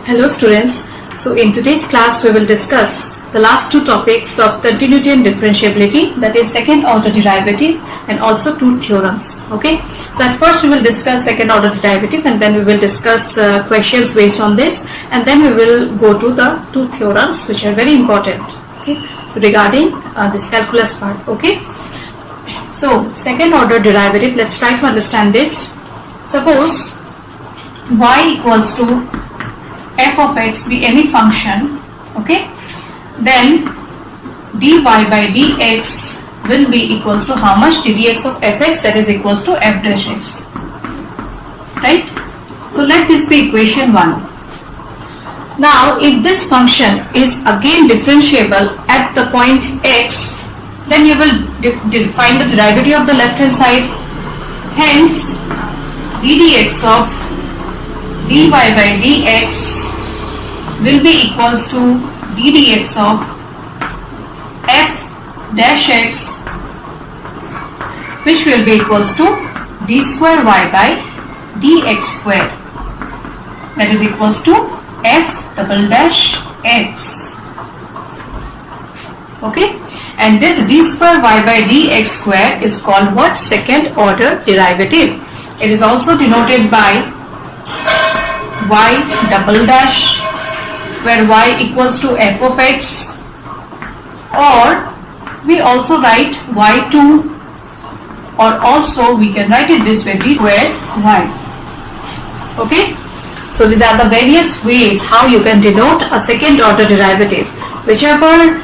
Hello students. So in today's class we will discuss the last two topics of continuity and differentiability, that is second order derivative and also two theorems. Okay. So at first we will discuss second order derivative and then we will discuss questions based on this, and then we will go to the two theorems which are very important, okay, regarding this calculus part. Okay. So second order derivative, let's try to understand this. Suppose y equals to f of x be any function, okay, then dy by dx will be equals to how much? ddx of fx, that is equals to f dash x, right? So let this be equation 1. Now if this function is again differentiable at the point x, then you will find the derivative of the left hand side. Hence ddx of dy by dx will be equals to ddx of f dash x, which will be equals to d square y by dx square, that is equals to f double dash x. Okay, and this d square y by dx square is called what? Second order derivative. It is also denoted by y double dash, where y equals to f of x, or we also write y2, or also we can write it this way, d square y. Okay, so these are the various ways how you can denote a second order derivative. Whichever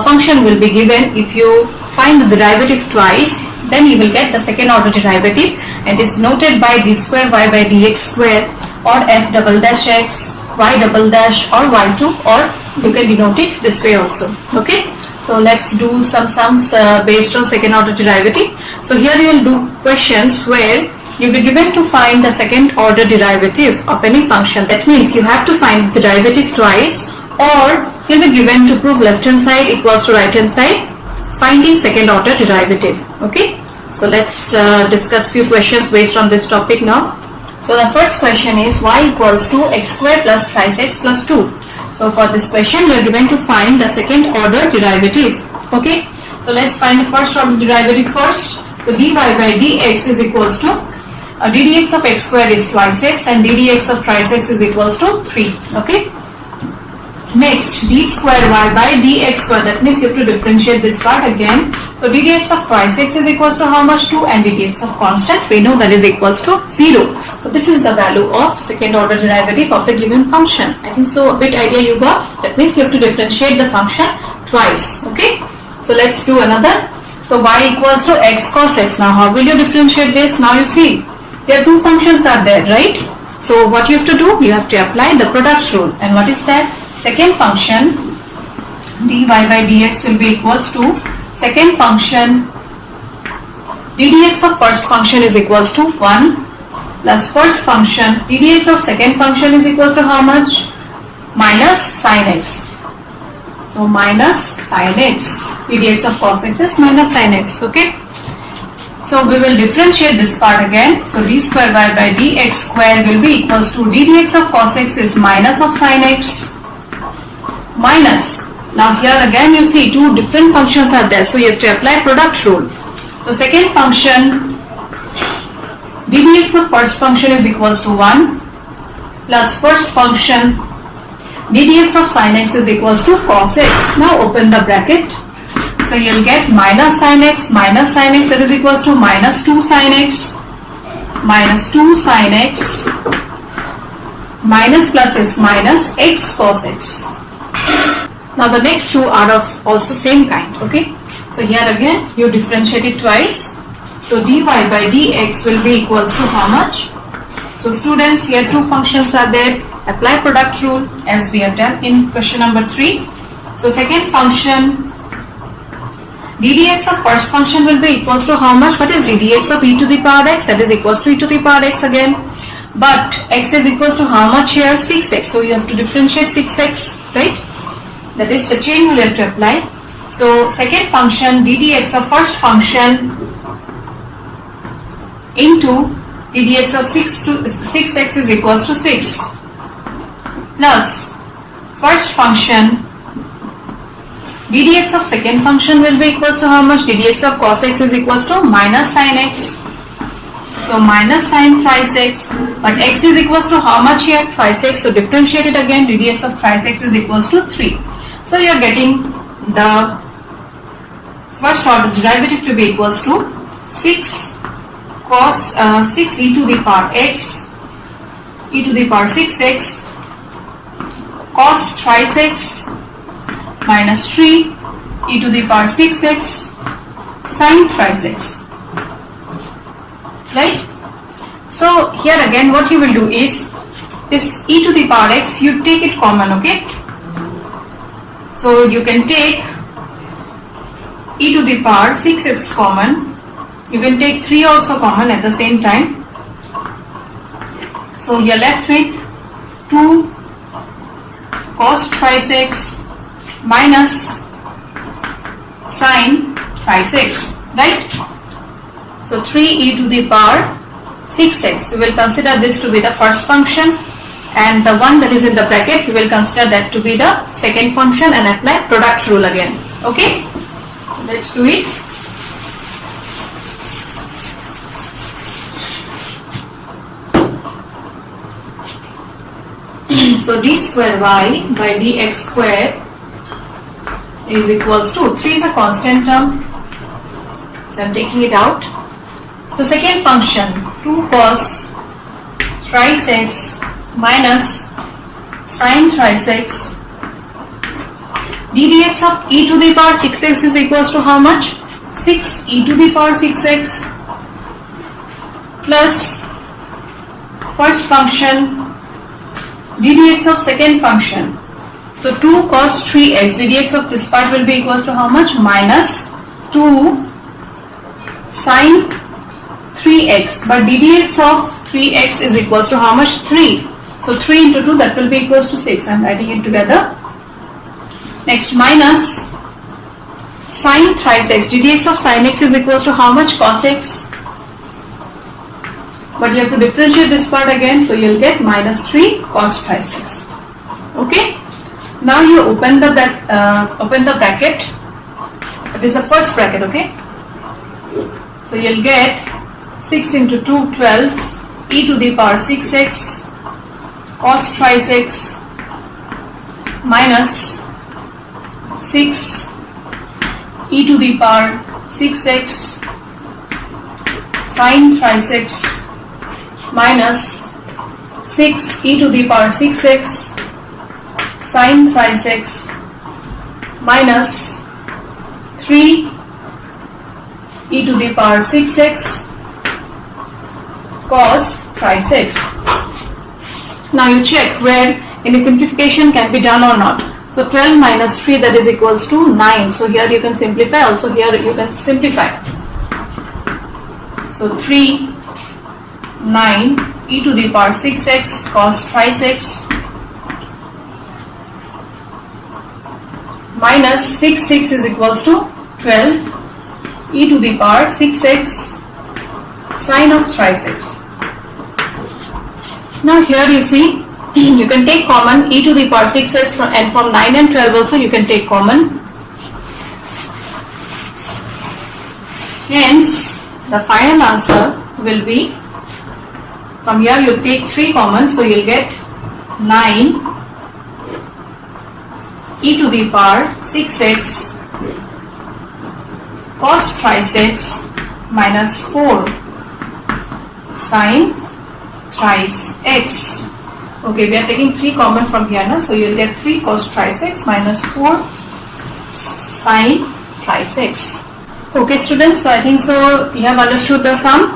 function will be given, if you find the derivative twice, then you will get the second order derivative, and it's noted by d square y by dx square, or f double dash x, y double dash, or y2, or you can denote it this way also. Okay, so let's do some sums based on second order derivative. So here you will do questions where you will be given to find the second order derivative of any function. That means you have to find the derivative twice, or you'll be given to prove left hand side equals to right hand side, finding second order derivative. Okay, so let's discuss few questions based on this topic now. So the first question is y equals to x square plus thrice x plus 2. So for this question we are given to find the second order derivative. Okay, so let's find the first order derivative first. So dy by dx is equals to ddx of x square is twice x, and ddx of thrice x is equals to 3. Okay, next d square y by dx square, that means you have to differentiate this part again. So ddx of twice x is equals to how much? 2, and ddx of constant we know that is equals to 0. So this is the value of second order derivative of the given function. I think so a bit idea you got. That means you have to differentiate the function twice. Okay, so let's do another. So y equals to x cos x. Now how will you differentiate this? Now you see here two functions are there, right? So what you have to do? You have to apply the product rule. And what is that? Second function dy by dx will be equals to second function ddx of first function is equals to 1 plus first function ddx of second function is equals to how much? Minus sin x. So minus sin x, ddx of cos x is minus sin x. Okay, so we will differentiate this part again. So d square y by dx square will be equals to ddx of cos x is minus of sin x minus. Now here again you see two different functions are there, so you have to apply product rule. So second function ddx of first function is equals to 1 plus first function ddx of sin x is equals to cos x. Now open the bracket. So you'll get minus sin x, that is equals to minus 2 sin x, minus 2 sin x, minus plus is minus x cos x. Now the next two are of also same kind. Okay, so here again you differentiate it twice. So dy by dx will be equals to how much? So students, here two functions are there. Apply product rule as we have done in question number 3. So second function ddx of first function will be equals to how much? What is ddx of e to the power x? That is equals to e to the power x again. But x is equals to how much here? 6x. So you have to differentiate 6x, right? That is the chain rule you have to apply. So second function ddx of first function into ddx of 6x is equals to 6. plus first function ddx of second function will be equals to how much? ddx of cos x is equals to minus sin x. So minus sin thrice x, but x is equals to how much here? Thrice x. So differentiate it again. ddx of thrice x is equals to 3. So you are getting the first order derivative to be equals to 6 cos 6 e to the power x e to the power 6x cos thrice x minus 3 e to the power 6x sin thrice x. Right? So here again what you will do is this e to the power x, you take it common, okay? So you can take e to the power 6x common, you can take 3 also common at the same time. So you are left with 2 cos thrice x minus sin thrice x, right? So 3 e to the power 6x, we will consider this to be the first function, and the one that is in the bracket we will consider that to be the second function and apply product rule again. Okay, so let's do it. So d square y by dx square is equals to 3 is a constant term, so I am taking it out. So second function 2 cos thrice x minus sin thrice x ddx of e to the power 6x is equals to how much? 6 e to the power 6x plus first function ddx of second function. So 2 cos 3x, ddx of this part will be equals to how much? Minus 2 sin 3x, but ddx of 3x is equals to how much? 3. So 3 into 2, that will be equals to 6. I am writing it together. Next, minus sin thrice x, ddx of sin x is equals to how much? Cos x. But you have to differentiate this part again, so you will get minus 3 cos thrice x. Okay. Now you open the bracket. This is the first bracket, okay. So you will get 6 into 2, 12 e to the power 6x cos thrice x minus 6 e to the power 6x sin thrice x minus 6 e to the power 6x sin thrice x minus 3 e to the power 6x cos thrice x. Now you check where any simplification can be done or not. So 12 minus 3, that is equals to 9. So here you can simplify, also here you can simplify. So 3, 9 e to the power 6x cos thrice x minus 6 is equals to 12 e to the power 6x sin of thrice x. Now here you see you can take common e to the power 6x and from 9 and 12 also you can take common. Hence the final answer will be, from here you take 3 common, so you will get 9 e to the power 6x cos thrice x minus 4 sin thrice x. Okay, we are taking 3 common from here now, so you will get 3 cos thrice x minus 4 sin thrice x. Okay students, so I think so you have understood the sum.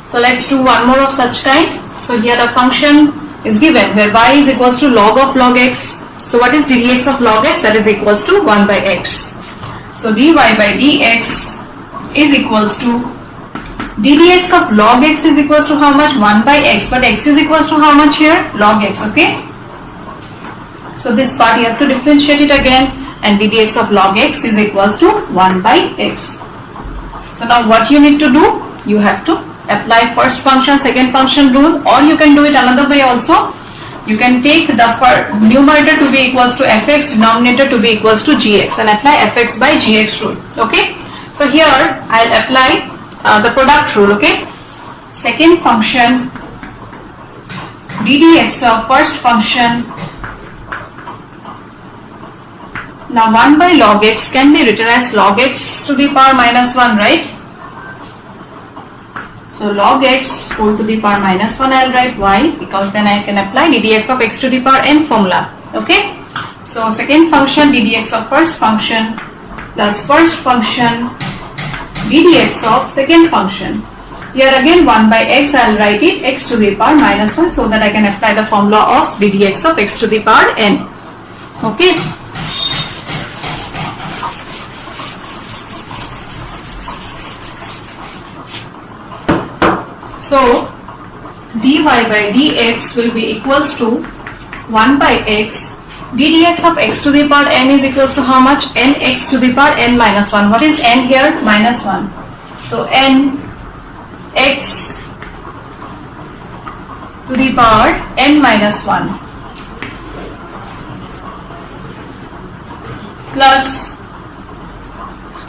So let's do one more of such kind. So here a function is given where y is equals to log of log x. So what is ddx of log x? That is equals to 1 by x. So dy by dx is equals to ddx of log x is equals to how much? 1 by x, but x is equals to how much here? Log x, okay. So this part you have to differentiate it again, and ddx of log x is equals to 1 by x. So now what you need to do? You have to apply first function, second function rule, or you can do it another way also. you can take the numerator to be equals to fx, denominator to be equals to gx, and apply fx by gx rule. Okay. So here I'll apply the product rule. Okay. Second function ddx of first function. Now 1 by log x can be written as log x to the power minus 1, right? So log x whole to the power minus 1 I'll write. Why? Because then I can apply ddx of x to the power n formula. Okay. So second function ddx of first function plus first function ddx of second function. Here again 1 by x I'll write it x to the power minus 1 so that I can apply the formula of ddx of x to the power n. Okay. So dy by dx will be equals to 1 by x. ddx of x to the power n is equals to how much? Nx to the power n minus 1. What is n here? Minus 1. So n x to the power n minus 1 plus,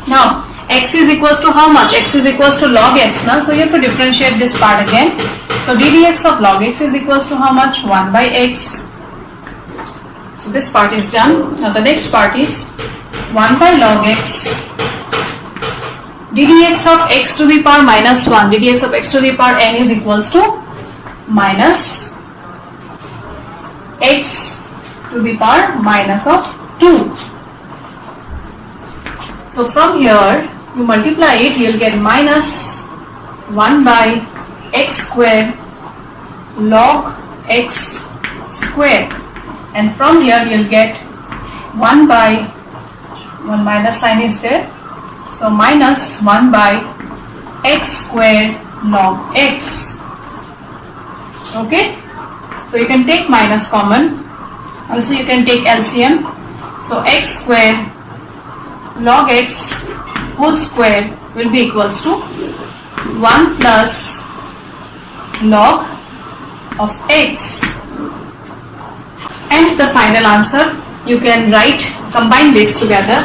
now x is equals to how much? X is equals to log x now, so you have to differentiate this part again. So ddx of log x is equals to how much? 1 by x. So this part is done. Now the next part is 1 by log x ddx of x to the power minus 1. ddx of x to the power n is equals to minus x to the power minus of 2. So from here you multiply it, you will get minus 1 by x square log x square, and from here you will get 1 by 1 minus sign is there, so minus 1 by x square log x. Okay, so you can take minus common, also you can take LCM. So x square log x whole square will be equals to 1 plus log of x, and the final answer you can write, combine this together,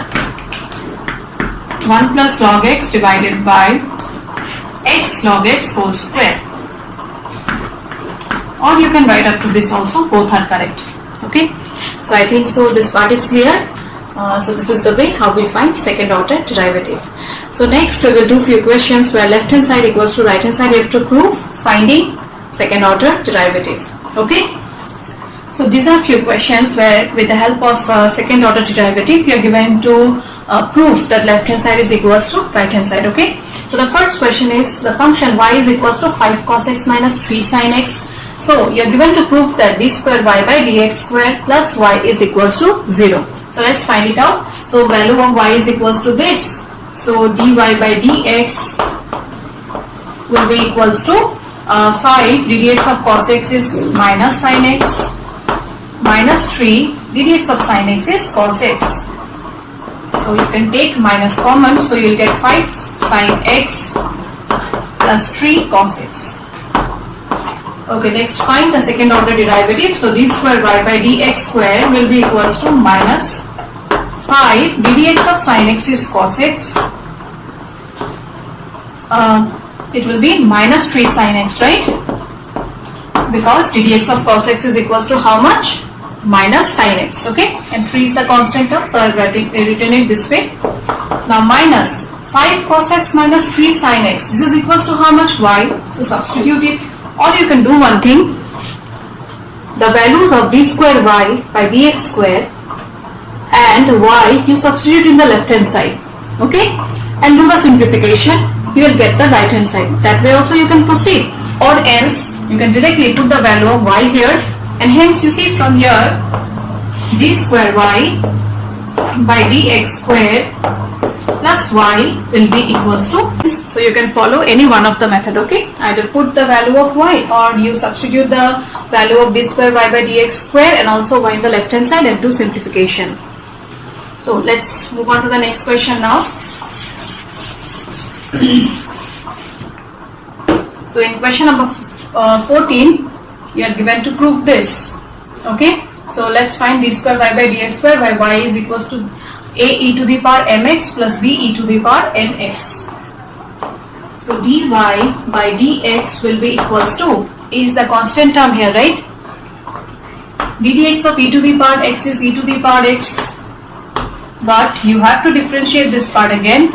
1 plus log x divided by x log x whole square, or you can write up to this also, both are correct. Okay, so I think so this part is clear. So this is the way how we find second order derivative. So next we will do few questions where left hand side equals to right hand side. You have to prove finding second order derivative. Okay. So these are few questions where with the help of second order derivative you are given to prove that left hand side is equals to right hand side. Okay. So the first question is the function y is equals to 5 cos x minus 3 sin x. So you are given to prove that d square y by dx square plus y is equals to 0. So let's find it out. So value of y is equals to this. So dy by dx will be equals to 5 ddx of cos x is minus sin x minus 3 ddx of sin x is cos x. So you can take minus common. So you will get 5 sin x plus 3 cos x. Okay, next find the second order derivative. So d square y by dx square will be equals to minus 5 ddx of sin x is cos x. It will be minus 3 sin x, right? Because ddx of cos x is equals to how much? Minus sin x. Okay, and 3 is the constant term, so I have written it this way. Now minus 5 cos x minus 3 sin x. This is equals to how much? Y. So substitute it. Or you can do one thing, the values of d square y by dx square and y you substitute in the left hand side, okay, and do the simplification, you will get the right hand side. That way also you can proceed, or else you can directly put the value of y here, and hence you see from here d square y by dx square plus y will be equals to, so you can follow any one of the method. Okay, either put the value of y or you substitute the value of d square y by dx square and also y in the left hand side and do simplification. So let's move on to the next question now. So in question number 14 you are given to prove this. Okay, so let's find d square y by dx square where y is equals to a e to the power mx plus b e to the power nx. So dy by dx will be equals to, is the constant term here, right? ddx of e to the power x is e to the power x, but you have to differentiate this part again,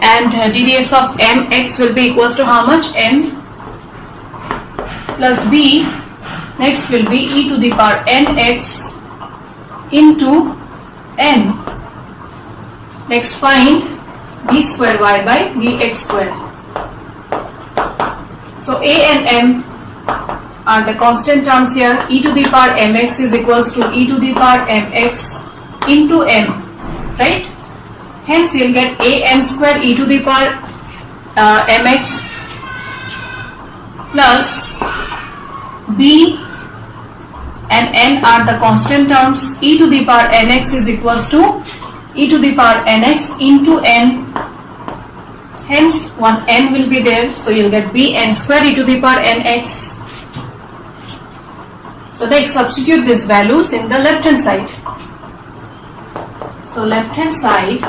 and ddx of mx will be equals to how much? M plus b, next will be e to the power nx into n. Next find d square y by dx square. So a and m are the constant terms here. E to the power mx is equals to e to the power mx into m, right? Hence you'll get am square e to the power mx plus b and n are the constant terms. E to the power nx is equals to e to the power nx into n. Hence one n will be there, so you'll get bn square e to the power nx. So next substitute these values in the left hand side. So left hand side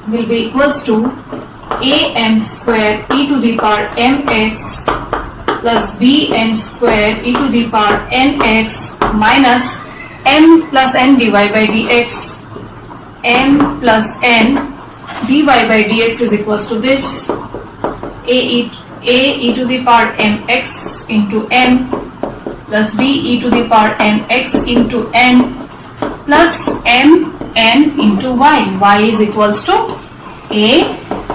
will be equals to am square e to the power mx plus bn square e to the power nx minus m plus n dy by dx. M plus n dy by dx is equals to this, a e to the power mx into n plus b e to the power nx into n plus m n into y is equals to a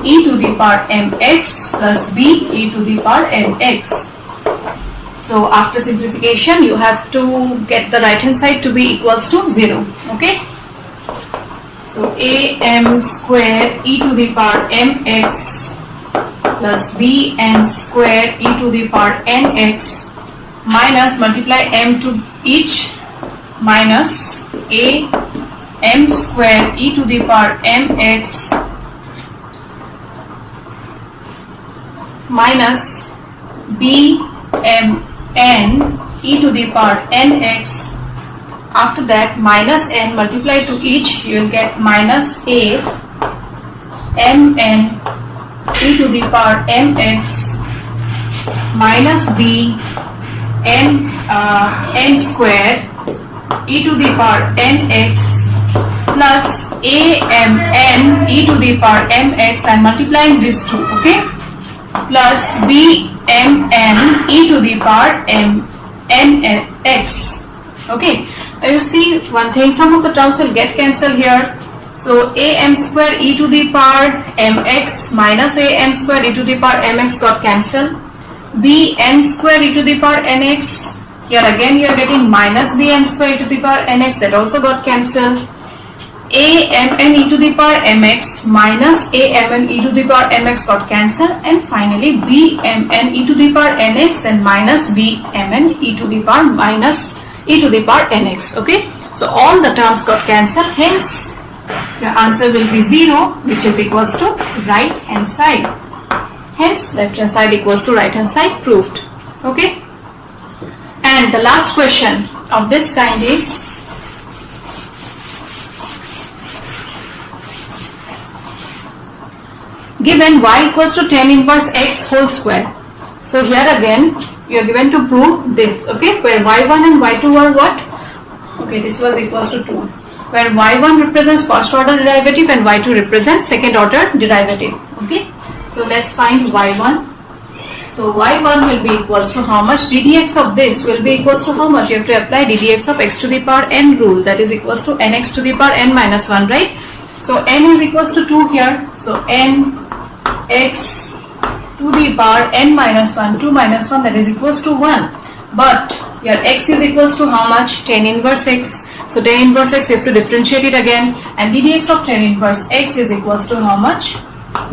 e to the power mx plus b e to the power nx. So after simplification you have to get the right hand side to be equals to 0. Okay, so am square e to the power mx plus bn square e to the power nx minus multiply m to each minus am square e to the power mx minus bmn e to the power nx. After that minus n multiply to each, you will get minus a mn e to the power mx minus b n square e to the power nx plus amn e to the power mx. I am multiplying these two, okay, plus bmn e to the power nx. Okay, you see one thing, some of the terms will get cancelled here. So am square e to the power mx minus am square e to the power mx got cancelled. Bn square e to the power nx, here again you are getting minus bn square e to the power nx, that also got cancelled. Amn e to the power mx minus amn e to the power mx got cancelled, and finally bmn e to the power nx and minus bmn e to the power minus e to the power nx. Okay, so all the terms got cancelled, hence your answer will be 0, which is equals to right hand side. Hence left hand side equals to right hand side proved. Okay, and the last question of this kind is given y equals to tan inverse x whole square. So here again you are given to prove this, okay, where y1 and y2 are what? Okay, this was equals to 2, where y1 represents first order derivative and y2 represents second order derivative. Okay, so let's find y1. So y1 will be equals to how much? ddx of this will be equals to how much? You have to apply ddx of x to the power n rule, that is equals to nx to the power n minus 1, right? So n is equals to 2 here, so n x to the power n minus 1, 2 minus 1, that is equals to 1. But your x is equals to how much? Tan inverse x. So tan inverse x you have to differentiate it again, and ddx of tan inverse x is equals to how much?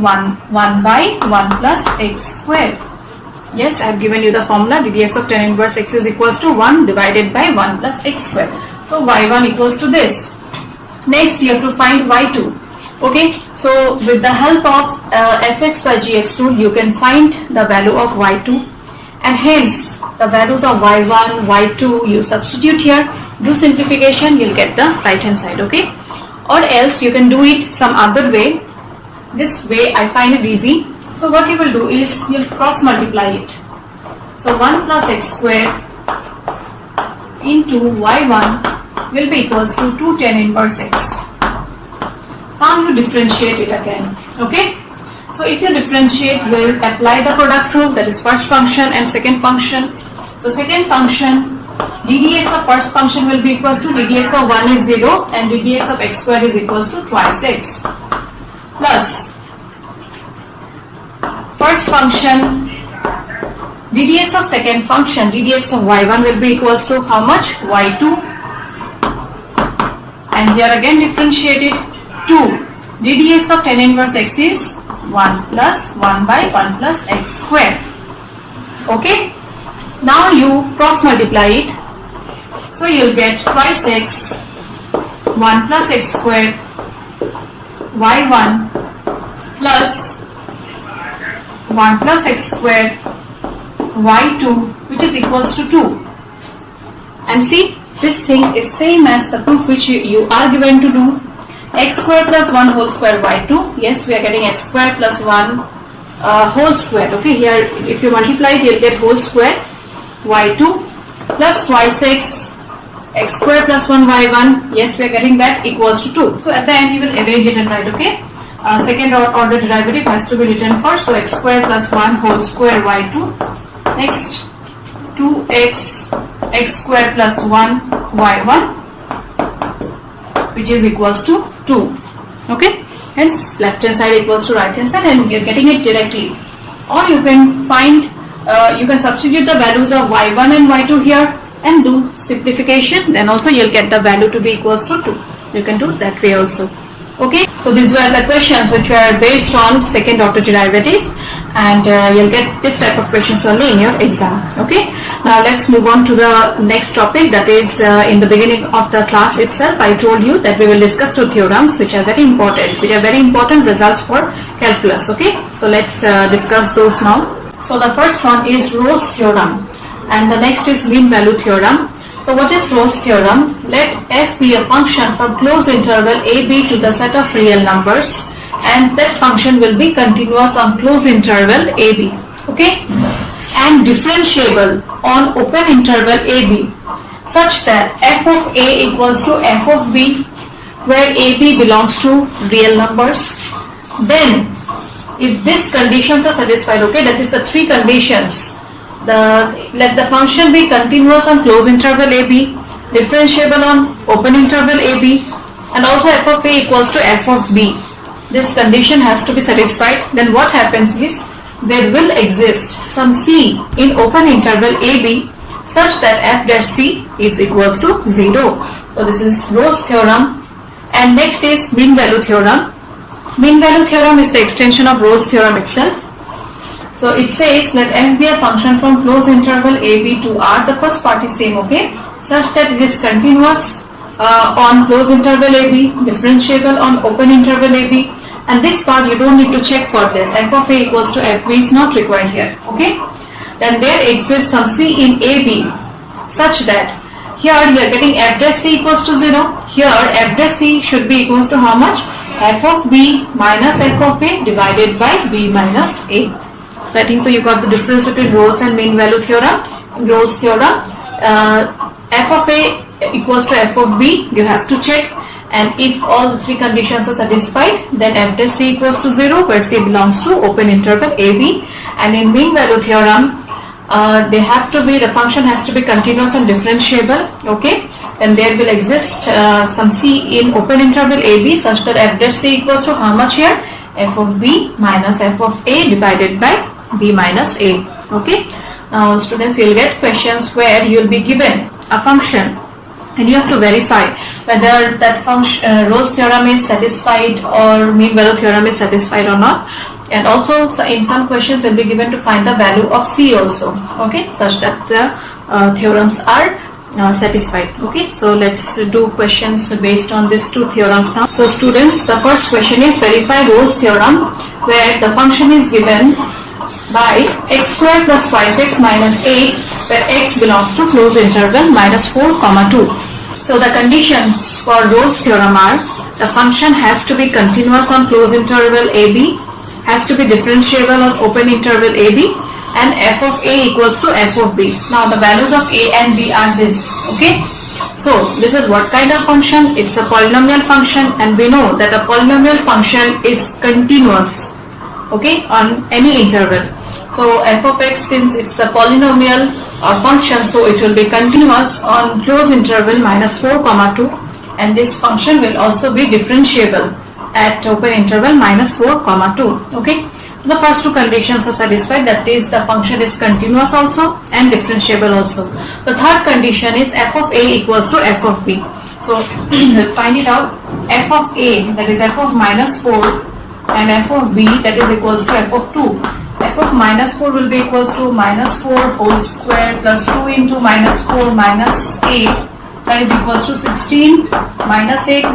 1 by 1 plus x square. Yes, I have given you the formula. ddx of tan inverse x is equals to 1 divided by 1 plus x square. So y1 equals to this. Next you have to find y2. Okay, so with the help of fx by gx rule, you can find the value of y2, and hence the values of y1, y2 you substitute here, do simplification, you'll get the right hand side, okay? Or else you can do it some other way. This way I find it easy. So what you will do is you'll cross multiply it. So 1 plus x square into y1 will be equals to 2 tan inverse x. Now you differentiate it again, okay? So if you differentiate, you will apply the product rule, that is first function and second function. So second function, ddx of first function will be equals to ddx of 1 is 0 and ddx of x square is equals to twice x, plus first function ddx of second function, ddx of y1 will be equals to how much? y2, and here again differentiated 2, ddx of tan inverse x is 1 plus 1 by 1 plus x square, okay? Now you cross multiply it, so you'll get twice x, 1 plus x square, y1 plus 1 plus x square, y2, which is equals to 2. And see, this thing is same as the proof which you are given to do. X square plus 1 whole square y2. Yes, we are getting x square plus 1 whole square. Okay, here if you multiply it, you'll get whole square y2 plus twice x square plus 1 y1. Yes, we are getting that equals to 2. So at the end, you will arrange it and write, okay? Second order derivative has to be written first. So x square plus 1 whole square y2. Next, 2x x square plus 1 y1, which is equals to 2, okay? Hence left hand side equals to right hand side, and you're getting it directly. Or you can find, you can substitute the values of y1 and y2 here and do simplification, then also you'll get the value to be equals to 2. You can do that way also, okay? So these were the questions which were based on second order derivative, and you'll get this type of questions only in your exam, okay? Now let's move on to the next topic, that is in the beginning of the class itself I told you that we will discuss two theorems which are very important results for calculus, okay? So let's discuss those now. So the first one is Rolle's theorem and the next is mean value theorem. So what is Rolle's theorem? Let f be a function from closed interval ab to the set of real numbers, and that function will be continuous on closed interval ab, okay, and differentiable on open interval ab, such that f of a equals to f of b, where ab belongs to real numbers. Then if these conditions are satisfied, okay, that is the three conditions. Let the function be continuous on closed interval ab, differentiable on open interval ab, and also f of a equals to f of b. This condition has to be satisfied. Then what happens is there will exist some c in open interval ab such that f dash c is equals to 0. So this is Rolle's theorem. And next is mean value theorem. Mean value theorem is the extension of Rolle's theorem itself. So it says that f be a function from closed interval ab to r, the first part is same, okay, such that it is continuous on closed interval ab, differentiable on open interval ab, and this part you don't need to check for this. F of a equals to fb is not required here, okay. Then there exists some c in ab such that here you are getting f dash c equals to 0. Here f dash c should be equals to how much? F of b minus f of a divided by b minus a. So I think so you got the difference between Rolle's and mean value theorem. In Rolle's theorem, f of a equals to f of b, you have to check, and if all the three conditions are satisfied, then f dash c equals to 0, where c belongs to open interval ab. And in mean value theorem, the function has to be continuous and differentiable, okay, and there will exist some c in open interval ab such that f dash c equals to how much here? F of b minus f of a divided by b minus a, okay. Now students, you will get questions where you will be given a function and you have to verify whether that function Rolle's theorem is satisfied or mean value theorem is satisfied or not. And also in some questions will be given to find the value of c also, okay, such that the theorems are satisfied, okay. So let's do questions based on these two theorems now. So students, the first question is verify Rolle's theorem, where the function is given by x square plus twice x minus 8, where x belongs to closed interval minus 4, 2. So the conditions for Rolle's theorem are: the function has to be continuous on closed interval AB, has to be differentiable on open interval AB, and f of A equals to f of B. Now the values of A and B are this. Okay. So this is what kind of function? It's a polynomial function, and we know that a polynomial function is continuous, okay, on any interval. So f of x, since it's a polynomial function, so it will be continuous on closed interval -4, 2, and this function will also be differentiable at open interval -4, 2. Okay. So the first two conditions are satisfied, that is the function is continuous also and differentiable also. The third condition is f of A equals to f of B. So we'll find it out. F of A, that is f of -4, and f of B, that is equals to f of 2. F of -4 will be equals to -4 whole square plus 2 into -4 minus 8, that is equals to 16 minus 8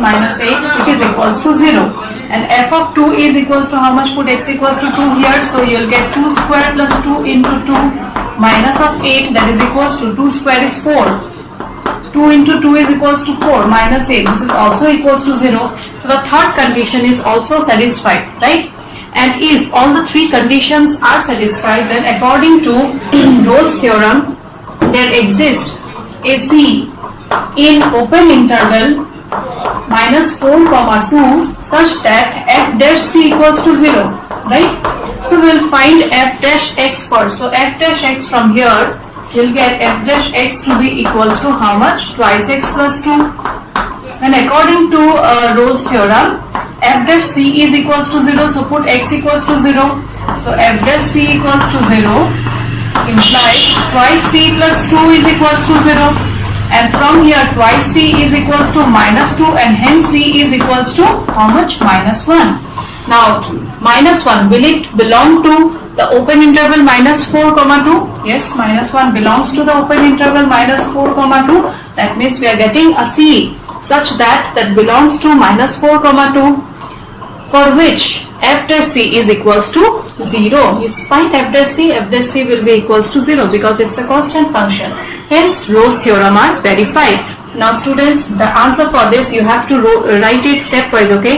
which is equals to 0. And f of 2 is equals to how much? Put x equals to 2 here, so you'll get 2 square plus 2 into 2 minus of 8, that is equals to 2 square is 4. 2 into 2 is equals to 4 minus 8, this is also equals to 0. So the third condition is also satisfied, right? And if all the three conditions are satisfied, then according to Rolle's theorem, there exists a C in open interval -4, 2 such that f dash c equals to 0, right? So we'll find f dash x first. So f dash x, from here you'll get f dash x to be equals to how much? Twice x plus 2. And according to Rolle's theorem, f dash c is equals to 0, so put x equals to 0. So f dash c equals to 0 implies twice c plus 2 is equals to 0. And from here twice c is equals to -2, and hence c is equals to how much? -1. Now -1, will it belong to the open interval -4, 2? Yes, -1 belongs to the open interval -4, 2. That means we are getting a c such that belongs to -4, 2, for which f dash c is equals to 0. You find f dash c will be equals to 0 because it's a constant function. Hence Rolle's theorem are verified. Now students, the answer for this you have to write it stepwise, okay?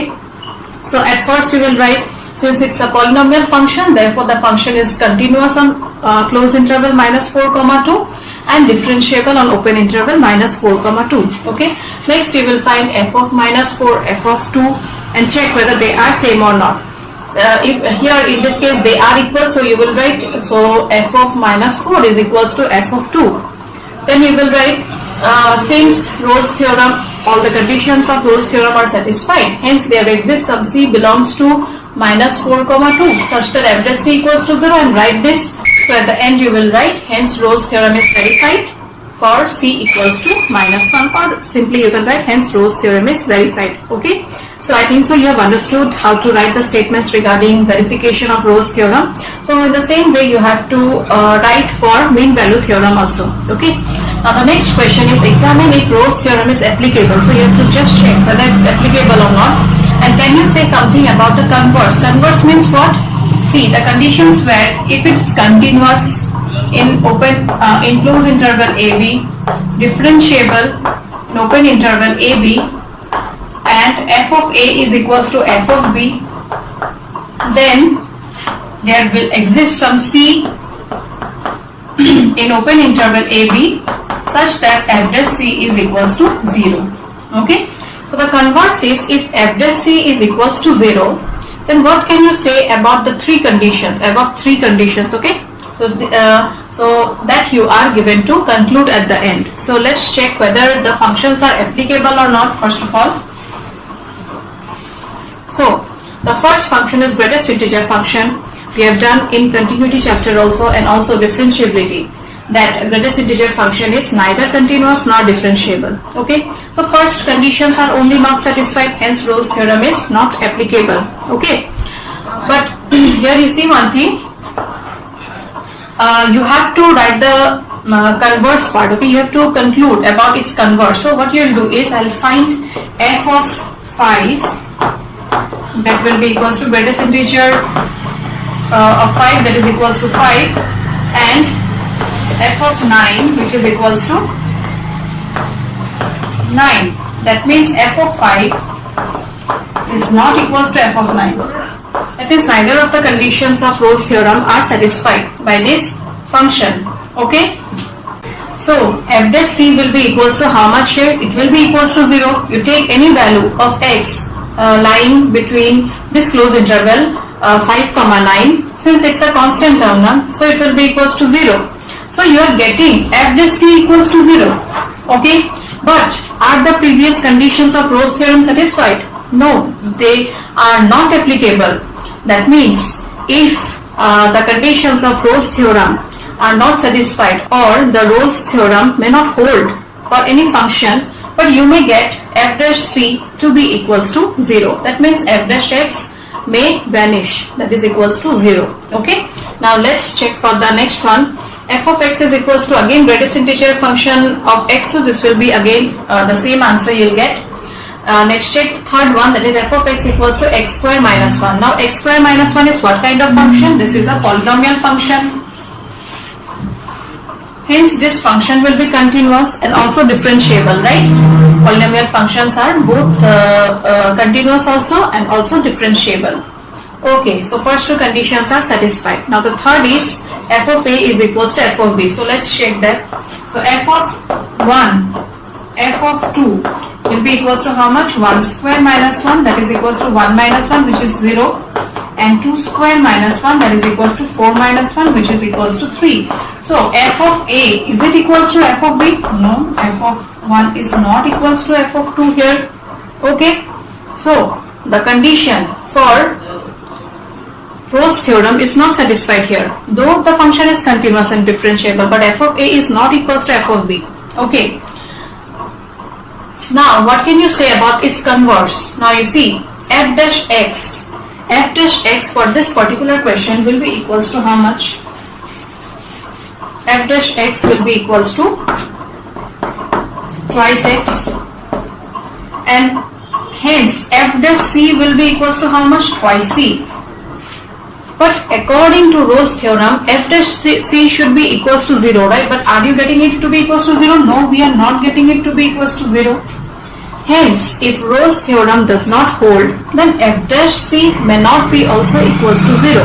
So at first you will write, since it's a polynomial function, therefore the function is continuous on closed interval -4, 2, and differentiable on open interval -4, 2. Okay. Next you will find f of -4, f of 2, and check whether they are same or not. If here in this case they are equal, so you will write, so f of -4 is equals to f of 2. Then you will write, since Rolle's theorem, all the conditions of Rolle's theorem are satisfied, hence there exists some c belongs to -4, 2 such that f dash c equals to 0, and write this. So at the end you will write, hence Rolle's theorem is verified for c equals to -1, or simply you can write, hence Rolle's theorem is verified. Okay. So I think so you have understood how to write the statements regarding verification of Rolle's theorem. So in the same way you have to write for mean value theorem also. Okay. Now the next question is, examine if Rolle's theorem is applicable. So you have to just check whether it's applicable or not. And can you say something about the converse? Converse means what? See, the conditions where if it's continuous in in closed interval AB, differentiable in open interval AB, and f of A is equals to f of B, then there will exist some c in open interval AB such that f dash c is equals to 0. Okay. So the converse is, if f dash c is equals to 0, then what can you say about the three conditions, above three conditions? Okay. So so that you are given to conclude at the end. So let's check whether the functions are applicable or not first of all. So the first function is greatest integer function. We have done in continuity chapter also, and also differentiability, that greatest integer function is neither continuous nor differentiable. Okay. So first conditions are only not satisfied, hence Rolle's theorem is not applicable. Okay. But here you see one thing, you have to write the converse part. Okay. You have to conclude about its converse. So what you will do is, I'll find f of 5, that will be equals to greatest integer of 5, that is equals to 5, and f of 9, which is equals to 9. That means f of 5 is not equals to f of 9. That means neither of the conditions of Rolle's theorem are satisfied by this function. Okay. So f dash c will be equals to how much here? It will be equals to 0. You take any value of x lying between this closed interval 5 comma 9. Since it's a constant term now, so it will be equals to 0. So you are getting f dash c equals to 0. Okay. But are the previous conditions of Rolle's theorem satisfied? No, they are not applicable. That means if the conditions of Rolle's theorem are not satisfied, or the Rolle's theorem may not hold for any function, but you may get f dash c to be equals to 0. That means f dash x may vanish, that is equals to 0. Okay. Now let's check for the next one. F of x is equals to again greatest integer function of x, so this will be again the same answer you'll get. Next check third one, that is f of x equals to x square minus 1. Now x square minus 1 is what kind of function? This is a polynomial function. Hence this function will be continuous and also differentiable, right? Polynomial functions are both continuous also and also differentiable. Okay, so first two conditions are satisfied. Now the third is f of a is equals to f of b. So let's check that. So f of 1, f of 2 will be equals to how much? 1 square minus 1, that is equals to 1 minus 1, which is 0, and 2 square minus 1, that is equals to 4 minus 1, which is equals to 3. So f of a, is it equals to f of b? No, f of 1 is not equals to f of 2 here. Okay, so the condition for Rolle's theorem is not satisfied here, though the function is continuous and differentiable, but f of a is not equals to f of b. Okay. Now what can you say about its converse? Now you see f dash x for this particular question will be equals to how much? F dash x will be equals to twice x, and hence f dash c will be equals to how much? Twice c. But according to Rolle's theorem, f dash c should be equals to 0, right? But are you getting it to be equals to 0? No, we are not getting it to be equals to 0. Hence, if Rolle's theorem does not hold, then f dash c may not be also equals to 0.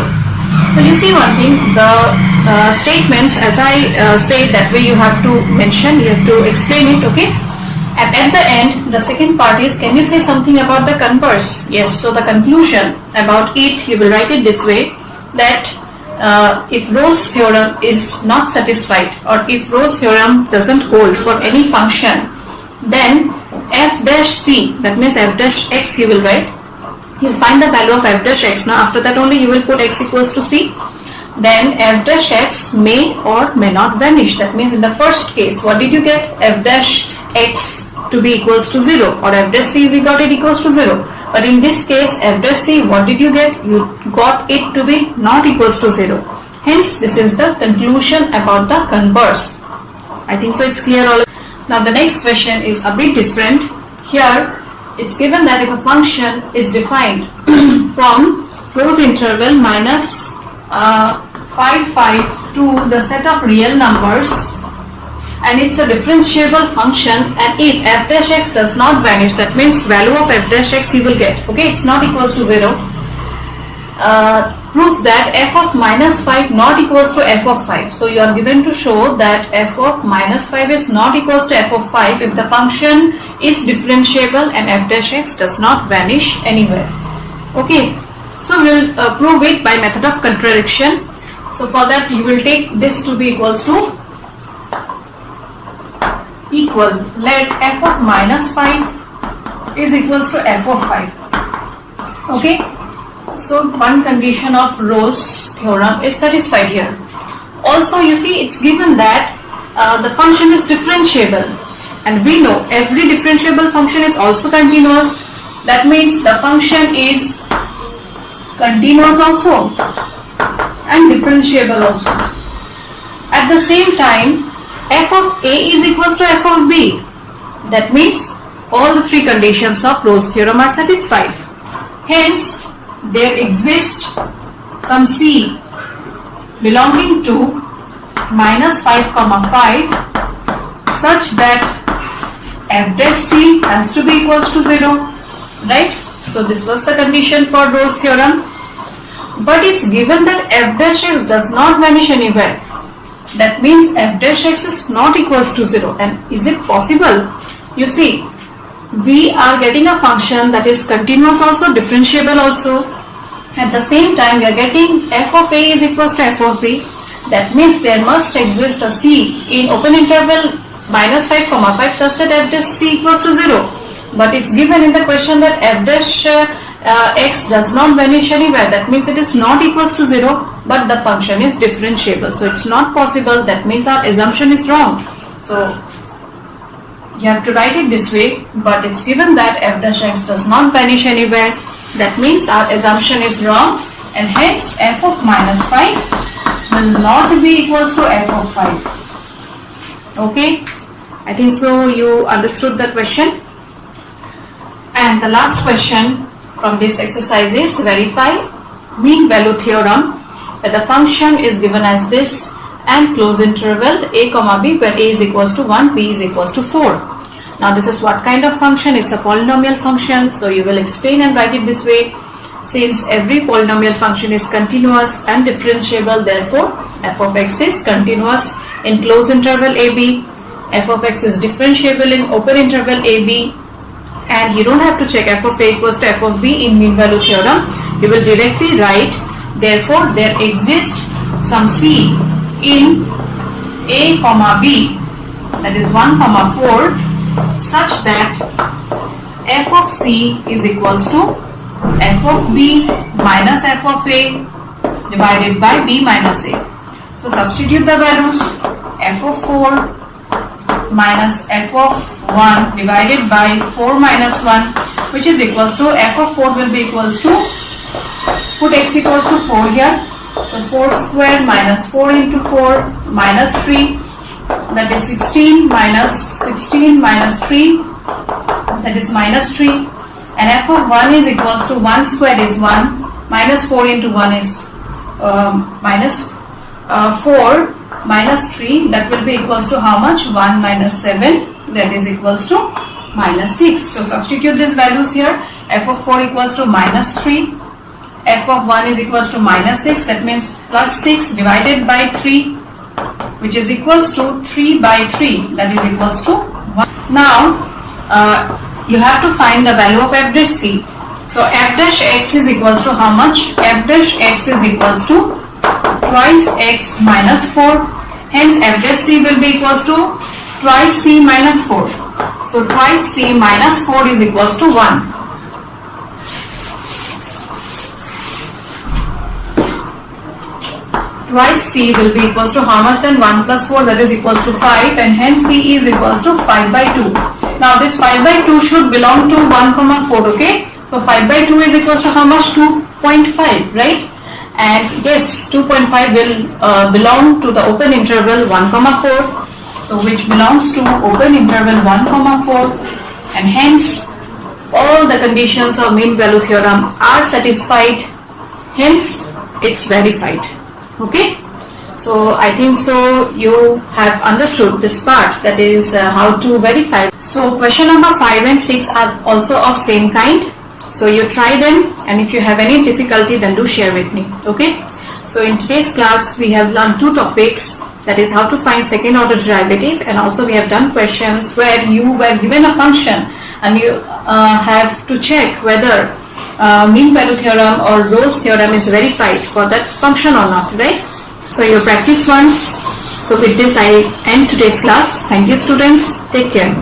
So you see one thing, the statements, as I say, that way you have to mention, you have to explain it, okay? And at the end, the second part is, can you say something about the converse? Yes, so the conclusion about it, you will write it this way, that if Rolle's theorem is not satisfied, or if Rolle's theorem doesn't hold for any function, then f dash c, that means f dash x you will write, you'll find the value of f dash x. Now after that only you will put x equals to c. Then f dash x may or may not vanish. That means in the first case, what did you get? F dash x to be equals to 0, or f dash c we got it equals to 0. But in this case, f dash c, what did you get? You got it to be not equals to 0. Hence this is the conclusion about the converse. I think so it's clear all. Now the next question is a bit different. Here it's given that if a function is defined from closed interval minus 5, 5 to the set of real numbers, and it's a differentiable function, and if f dash x does not vanish, that means value of f dash x you will get, okay, it's not equals to 0. Proof that f of minus 5 not equals to f of 5. So you are given to show that f of minus 5 is not equals to f of 5 if the function is differentiable and f dash x does not vanish anywhere. Okay, so we will prove it by method of contradiction. So for that you will take this to be equals to equal, let f of minus 5 is equals to f of 5. Okay. So one condition of Rolle's theorem is satisfied here. Also you see it's given that the function is differentiable, and we know every differentiable function is also continuous. That means the function is continuous also and differentiable also. At the same time, f of a is equals to f of b. That means all the three conditions of Rolle's theorem are satisfied. Hence there exists some c belonging to minus 5 comma 5 such that f dash c has to be equals to 0, right? So this was the condition for Rolle's theorem. But it's given that f dash x does not vanish anywhere. That means f dash x is not equals to 0. And is it possible? You see, we are getting a function that is continuous also, differentiable also. At the same time, we are getting f of a is equals to f of b. That means there must exist a c in open interval minus 5 comma 5 such that f dash c equals to 0. But it's given in the question that f dash x does not vanish anywhere. That means it is not equals to 0, but the function is differentiable. So it's not possible. That means our assumption is wrong. So you have to write it this way, but it's given that f dash x does not vanish anywhere. That means our assumption is wrong, and hence f of minus 5 will not be equals to f of 5. Okay, I think so you understood the question. And the last question from this exercise is verify mean value theorem, where the function is given as this and close interval a comma b, where a is equals to 1, b is equals to 4. Now this is what kind of function? It's a polynomial function, so you will explain and write it this way. Since every polynomial function is continuous and differentiable, therefore f of x is continuous in closed interval ab, f of x is differentiable in open interval ab, and you don't have to check f of a equals to f of b in mean value theorem. You will directly write, therefore there exists some c in a comma b, that is 1 comma 4, such that f of c is equals to f of b minus f of a divided by b minus a. So substitute the values, f of 4 minus f of 1 divided by 4 minus 1, which is equals to f of 4 will be equals to, put x equals to 4 here. So 4 squared minus 4 into 4 minus 3, that is 16 minus 3, that is minus 3. And f of 1 is equals to 1 squared is 1, minus 4 into 1 is minus 4 minus 3, that will be equals to how much? 1 minus 7, that is equals to minus 6. So substitute these values here. F of 4 equals to minus 3, f of 1 is equals to minus 6, that means plus 6 divided by 3, which is equals to 3 by 3, that is equals to 1. Now you have to find the value of f dash c. So f dash x is equals to how much? F dash x is equals to twice x minus 4. Hence f dash c will be equals to twice c minus 4. So twice c minus 4 is equals to 1. Twice c will be equals to how much then? 1 plus 4, that is equals to 5, and hence c is equals to 5 by 2. Now this 5 by 2 should belong to 1 comma 4, okay? So 5 by 2 is equals to how much? 2.5, right? And yes, 2.5 will belong to the open interval 1 comma 4. So which belongs to open interval 1 comma 4, and hence all the conditions of mean value theorem are satisfied. Hence it's verified. Okay? So I think so you have understood this part, that is how to verify. So question number 5 and 6 are also of same kind. So you try them, and if you have any difficulty then do share with me. Okay? So in today's class we have learned two topics, that is how to find second order derivative, and also we have done questions where you were given a function and you have to check whether mean value theorem or Rolle's theorem is verified for that function or not, right? So you practice once. So with this I end today's class. Thank you students. Take care.